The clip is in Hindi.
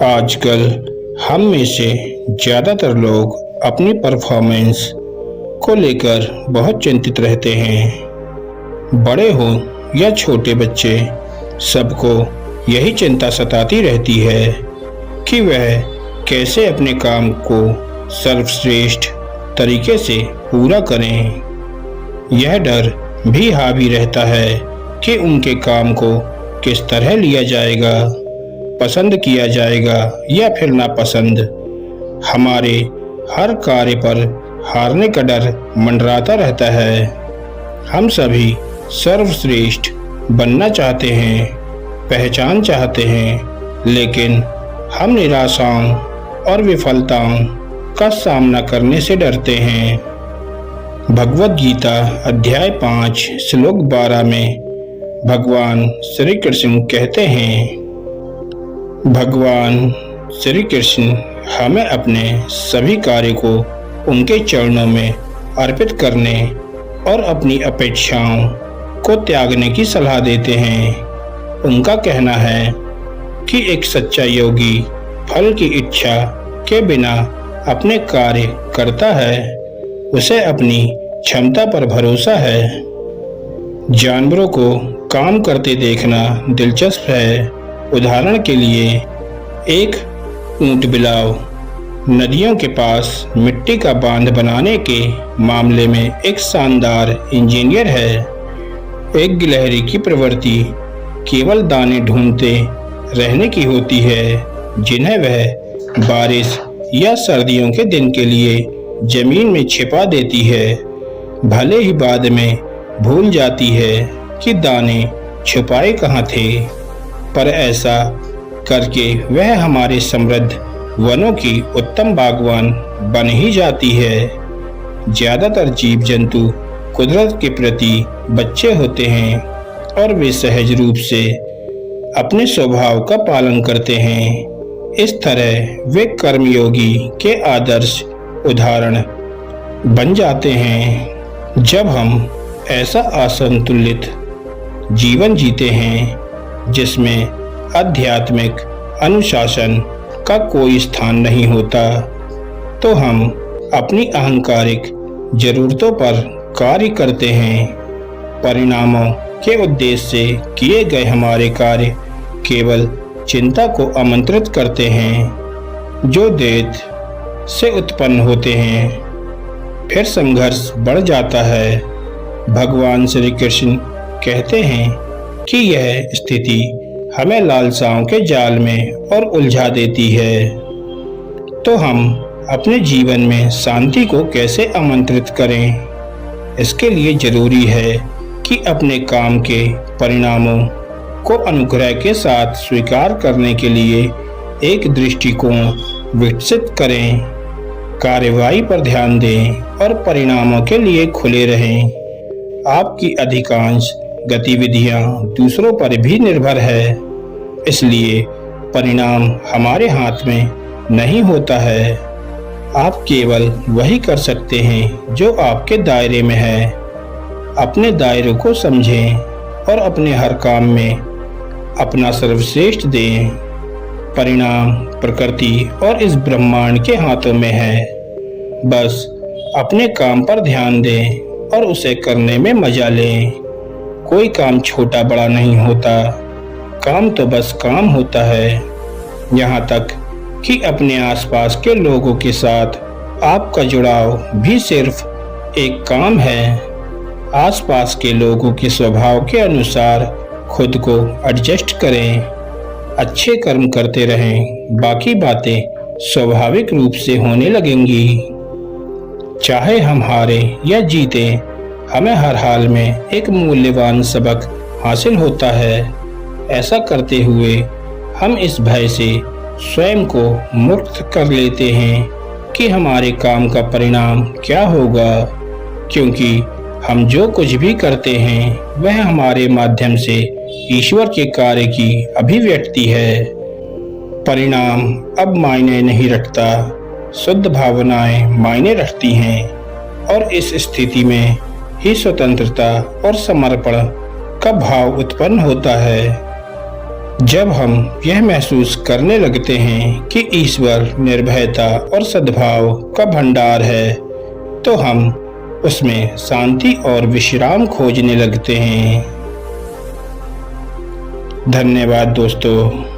आजकल हम में से ज़्यादातर लोग अपनी परफॉर्मेंस को लेकर बहुत चिंतित रहते हैं। बड़े हो या छोटे बच्चे, सबको यही चिंता सताती रहती है कि वह कैसे अपने काम को सर्वश्रेष्ठ तरीके से पूरा करें। यह डर भी हावी रहता है कि उनके काम को किस तरह लिया जाएगा, पसंद किया जाएगा या फिर नापसंद। हमारे हर कार्य पर हारने का डर मंडराता रहता है। हम सभी सर्वश्रेष्ठ बनना चाहते हैं, पहचान चाहते हैं, लेकिन हम निराशाओं और विफलताओं का सामना करने से डरते हैं। भगवद गीता अध्याय 5 श्लोक 12 में भगवान श्री कृष्ण कहते हैं, भगवान श्री कृष्ण हमें अपने सभी कार्य को उनके चरणों में अर्पित करने और अपनी अपेक्षाओं को त्यागने की सलाह देते हैं। उनका कहना है कि एक सच्चा योगी फल की इच्छा के बिना अपने कार्य करता है, उसे अपनी क्षमता पर भरोसा है। जानवरों को काम करते देखना दिलचस्प है। उदाहरण के लिए एक ऊंट बिलाव नदियों के पास मिट्टी का बांध बनाने के मामले में एक शानदार इंजीनियर है। एक गिलहरी की प्रवृत्ति केवल दाने ढूंढते रहने की होती है, जिन्हें वह बारिश या सर्दियों के दिन के लिए जमीन में छिपा देती है। भले ही बाद में भूल जाती है कि दाने छुपाए कहाँ थे, पर ऐसा करके वह हमारे समृद्ध वनों की उत्तम बागवान बन ही जाती है। ज्यादातर जीव जंतु कुदरत के प्रति बच्चे होते हैं और वे सहज रूप से अपने स्वभाव का पालन करते हैं। इस तरह वे कर्मयोगी के आदर्श उदाहरण बन जाते हैं। जब हम ऐसा असंतुलित जीवन जीते हैं जिसमें आध्यात्मिक अनुशासन का कोई स्थान नहीं होता, तो हम अपनी अहंकारिक जरूरतों पर कार्य करते हैं। परिणामों के उद्देश्य से किए गए हमारे कार्य केवल चिंता को आमंत्रित करते हैं, जो द्वैत से उत्पन्न होते हैं। फिर संघर्ष बढ़ जाता है। भगवान श्री कृष्ण कहते हैं कि यह स्थिति हमें लालसाओं के जाल में और उलझा देती है। तो हम अपने जीवन में शांति को कैसे आमंत्रित करें? इसके लिए जरूरी है कि अपने काम के परिणामों को अनुग्रह के साथ स्वीकार करने के लिए एक दृष्टिकोण विकसित करें, कार्रवाई पर ध्यान दें और परिणामों के लिए खुले रहें। आपकी अधिकांश गतिविधियां दूसरों पर भी निर्भर है, इसलिए परिणाम हमारे हाथ में नहीं होता है। आप केवल वही कर सकते हैं जो आपके दायरे में है। अपने दायरे को समझें और अपने हर काम में अपना सर्वश्रेष्ठ दें। परिणाम प्रकृति और इस ब्रह्मांड के हाथों में है। बस अपने काम पर ध्यान दें और उसे करने में मजा लें। कोई काम छोटा बड़ा नहीं होता, काम तो बस काम होता है। यहाँ तक कि अपने आसपास के लोगों के साथ आपका जुड़ाव भी सिर्फ एक काम है। आसपास के लोगों के स्वभाव के अनुसार खुद को एडजस्ट करें। अच्छे कर्म करते रहें, बाकी बातें स्वाभाविक रूप से होने लगेंगी। चाहे हम हारे या जीते, हमें हर हाल में एक मूल्यवान सबक हासिल होता है। ऐसा करते हुए हम इस भय से स्वयं को मुक्त कर लेते हैं कि हमारे काम का परिणाम क्या होगा, क्योंकि हम जो कुछ भी करते हैं वह हमारे माध्यम से ईश्वर के कार्य की अभिव्यक्ति है। परिणाम अब मायने नहीं रखता, शुद्ध भावनाएं मायने रखती हैं, और इस स्थिति में ही स्वतंत्रता और समर्पण का भाव उत्पन्न होता है। जब हम यह महसूस करने लगते हैं कि ईश्वर निर्भयता और सद्भाव का भंडार है, तो हम उसमें शांति और विश्राम खोजने लगते हैं। धन्यवाद दोस्तों।